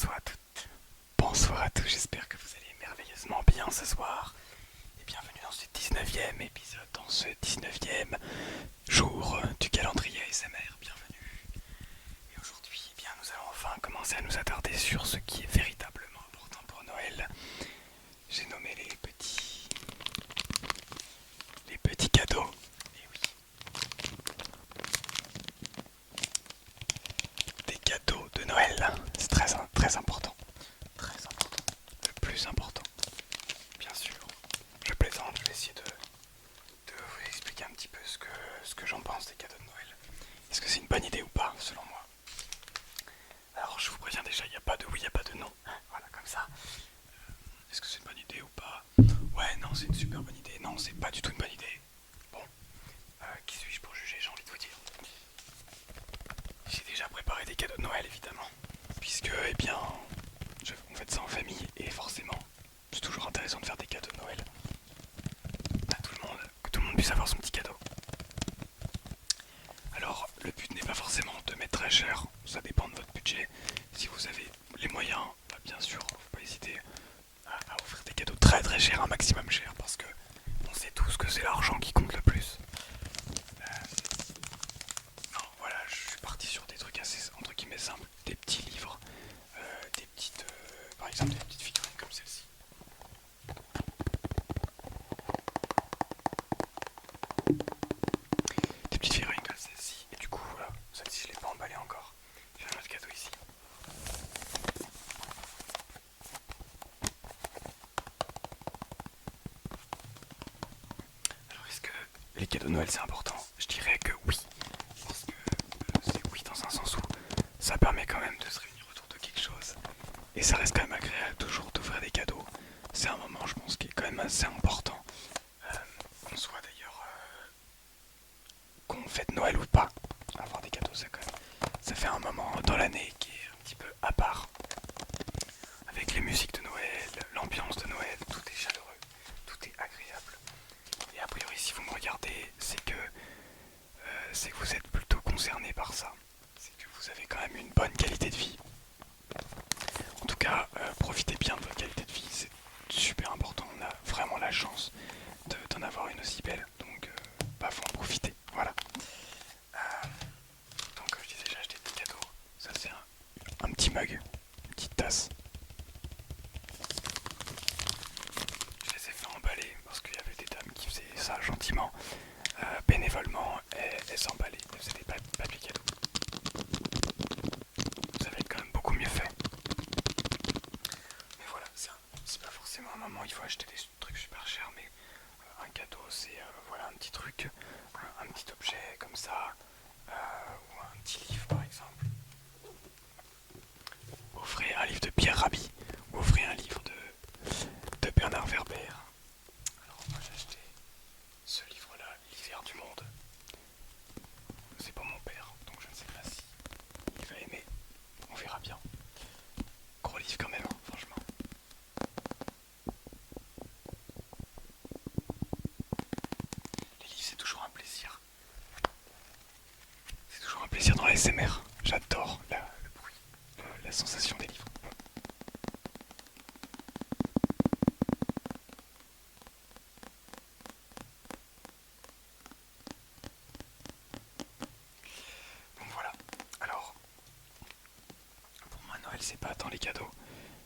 bonsoir à toutes, bonsoir à tous, j'espère que vous allez merveilleusement bien ce soir. Et bienvenue dans ce 19e épisode, dans ce 19e jour du calendrier ASMR, bienvenue. Et aujourd'hui, eh bien, nous allons enfin commencer à nous attarder sur ce qui est véritablement important pour Noël. J'ai nommé les petits cadeaux. Et oui, des cadeaux de Noël, c'est très important. Très important. Le plus important, bien sûr. Je plaisante, je vais essayer de vous expliquer un petit peu ce que j'en pense des cadeaux de Noël. Est-ce que c'est une bonne idée ou pas, selon moi? Alors, je vous préviens déjà, il n'y a pas de oui, il n'y a pas de non. Voilà, comme ça. Est-ce que c'est une bonne idée ou pas? Ouais, non, c'est une super bonne idée. Non, c'est pas du tout une bonne idée. Bon, qui suis-je pour juger, j'ai envie de vous dire. J'ai déjà préparé des cadeaux de Noël, évidemment. Puisque, eh bien, on fait ça en famille et forcément, c'est toujours intéressant de faire des cadeaux de Noël à tout le monde, que tout le monde puisse avoir son petit cadeau. Alors, le but n'est pas forcément de mettre très cher, ça dépend de votre budget. Si vous avez les moyens, bah bien sûr, faut pas hésiter à offrir des cadeaux très très chers, un maximum cher, parce que on sait tous que c'est l'argent qui compte le plus. Non, voilà, je suis parti sur des trucs assez entre guillemets simples, des petits livres, des petites, par exemple des petites figurines comme celle-ci. Des petites figurines comme celle-ci, et du coup, voilà, celle-ci je l'ai pas emballée encore. J'ai un autre cadeau ici. Alors, est-ce que les cadeaux de Noël c'est important? Je dirais que oui. Parce que c'est oui dans un sens où ça permet quand même de se réunir autour de quelque chose. Et ça reste quand même agréable toujours d'ouvrir des cadeaux. C'est un moment, je pense, qui est quand même assez important. Qu'on soit d'ailleurs qu'on fête Noël ou pas. Avoir des cadeaux, ça fait un moment dans l'année qui est un petit peu à part. Avec les musiques de Noël, l'ambiance de Noël, tout est chaleureux, tout est agréable. Et a priori, si vous me regardez, c'est que vous êtes plutôt concerné par ça. C'est que vous avez quand même une bonne qualité de vie. En tout cas, profitez bien de votre qualité de vie, c'est super important. On a vraiment la chance d'en avoir une aussi belle, donc bah, faut en profiter. Voilà. Donc, comme je disais, j'ai acheté des cadeaux. Ça, c'est un petit mug, une petite tasse. Je les ai fait emballer parce qu'il y avait des dames qui faisaient ça gentiment, bénévolement, et elles s'emballaient, elles faisaient des papiers cadeaux. Ça va être quand même beaucoup mieux fait. Mais voilà, c'est pas forcément un moment où il faut acheter des trucs super chers, mais un cadeau, c'est voilà, un petit truc, un petit objet comme ça, ou un petit livre par exemple. Offrez un livre de Pierre Rabhi, ou offrez un livre de Bernard Werber. Alors moi j'ai acheté ce livre-là, L'hiver du monde. C'est pour mon père, donc je ne sais pas si il va aimer. On verra bien. Gros livre quand même, hein, franchement. Les livres, c'est toujours un plaisir. C'est toujours un plaisir dans la SMR. J'adore le bruit, la sensation des livres. Donc voilà. Alors, pour moi, Noël, c'est pas tant les cadeaux,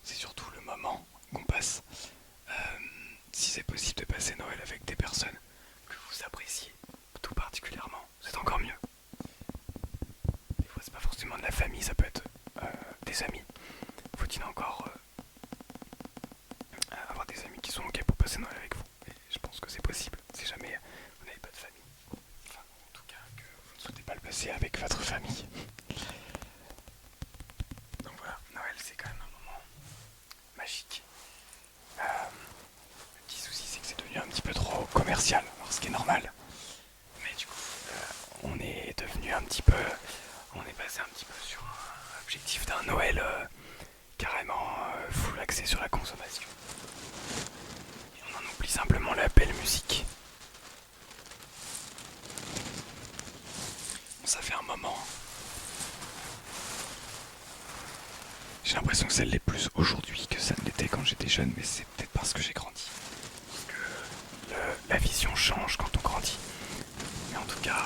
c'est surtout le moment qu'on passe. Euh, si c'est possible de passer Noël avec des personnes que vous appréciez tout particulièrement, c'est encore mieux. Des fois, c'est pas forcément de la famille, ça peut être des amis. Faut-il encore avoir des amis qui sont ok pour passer Noël avec vous? Et je pense que c'est possible, si jamais vous n'avez pas de famille. Enfin, en tout cas, que vous ne souhaitez pas le passer avec votre famille. Donc voilà, Noël, c'est quand même un moment magique. Le petit souci, c'est que c'est devenu un petit peu trop commercial, alors ce qui est normal. Mais du coup, on est devenu un petit peu, on est passé un petit peu sur un objectif d'un Noël carrément full axé sur la consommation. Et on en oublie simplement la belle musique. Bon, ça fait un moment. J'ai l'impression que ça l'est plus aujourd'hui que ça ne l'était quand j'étais jeune, mais c'est peut-être parce que j'ai grandi. Parce que la vision change quand on grandit. Mais en tout cas,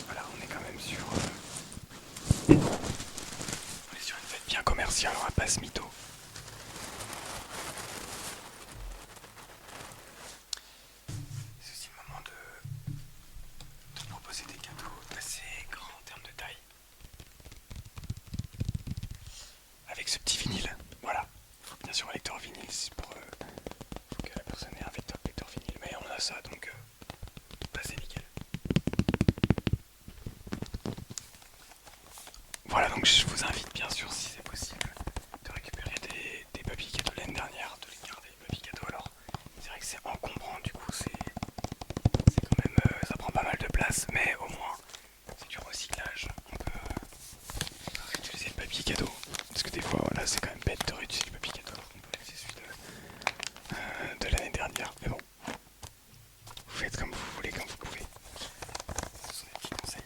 voilà, on est quand même on est sur une fête bien commerciale, on va pas se mytho. C'est aussi le moment de proposer des cadeaux assez grands en termes de taille. Avec ce petit vinyle, voilà. Il faut bien sûr un lecteur vinyle, c'est pour faut que la personne ait un lecteur vinyle, mais on a ça donc bah, c'est nickel. Voilà, donc je vous invite bien sûr, si c'est possible, de récupérer des papiers cadeaux de l'année dernière, de les garder, les papiers cadeaux. Alors, c'est vrai que c'est encombrant, du coup, c'est quand même, ça prend pas mal de place, mais au moins, c'est du recyclage. On peut réutiliser le papier cadeau, parce que des fois, voilà, c'est quand même bête de réutiliser du papier cadeau, alors qu'on peut utiliser celui de l'année dernière. Mais bon, vous faites comme vous voulez, comme vous pouvez. Ce sont des petits conseils.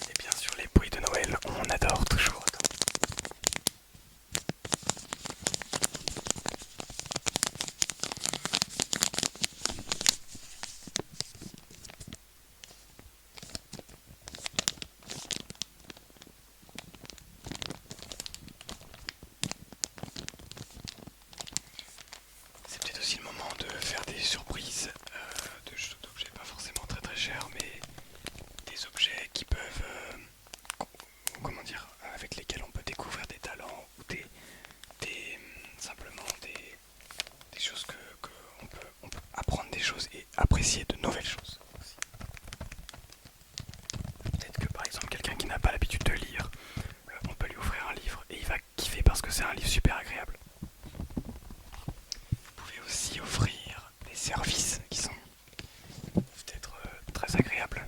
Et bien sûr, les bruits de Noël, on adore toujours autant. C'est peut-être aussi le moment de faire des surprises d'objets pas forcément très très chers, mais des objets qui peuvent, comment dire, avec lesquels on peut découvrir des talents ou simplement des choses que on peut apprendre des choses et apprécier de nouvelles choses aussi. Peut-être que par exemple quelqu'un qui n'a pas l'habitude de lire, on peut lui offrir un livre et il va kiffer parce que c'est un livre super agréable. Vous pouvez aussi offrir des services qui sont peut-être très agréables.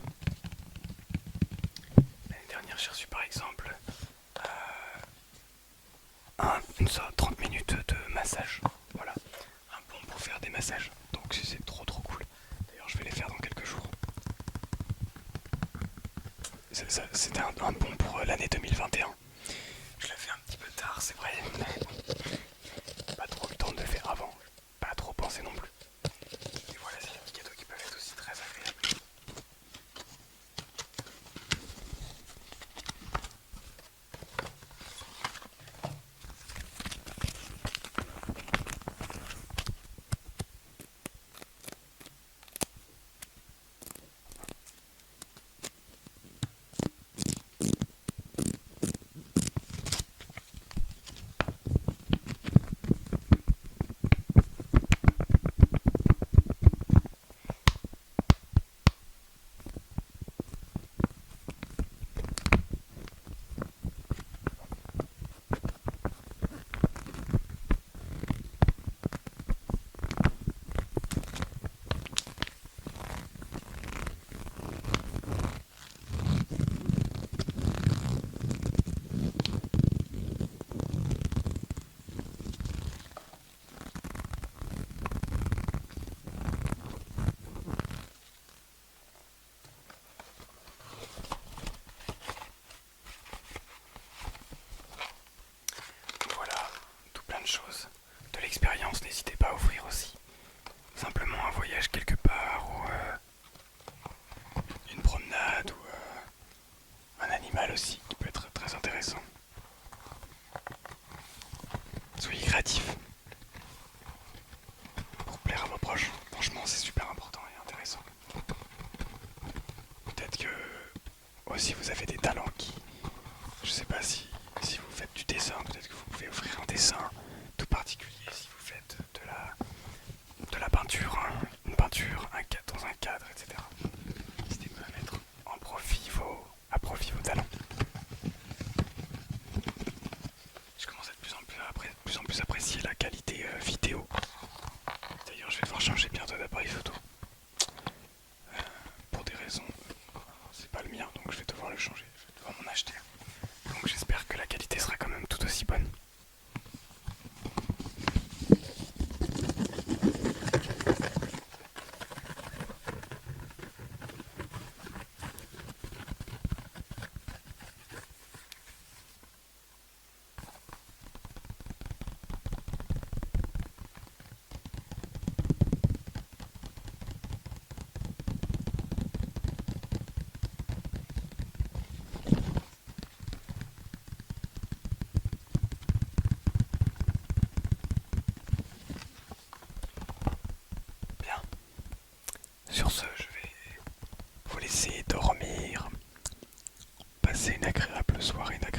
L'année dernière, j'ai reçu par exemple une sorte 30 minutes de massage. Voilà, un bon pour faire des massages. Donc c'est trop trop cool. D'ailleurs, je vais les faire dans quelques jours. C'était un bon pour l'année 2021. Je l'ai fait un petit peu tard, c'est vrai. Pas trop eu le temps de le faire avant. Pas trop pensé non plus. Et voilà, c'est des petits cadeaux qui peuvent être aussi très agréables. Voilà, tout plein de choses. De l'expérience, n'hésitez pas à offrir aussi. Simplement un voyage quelque part ou une promenade ou un animal aussi qui peut être très intéressant. Soyez créatifs. passer une agréable soirée, une agréable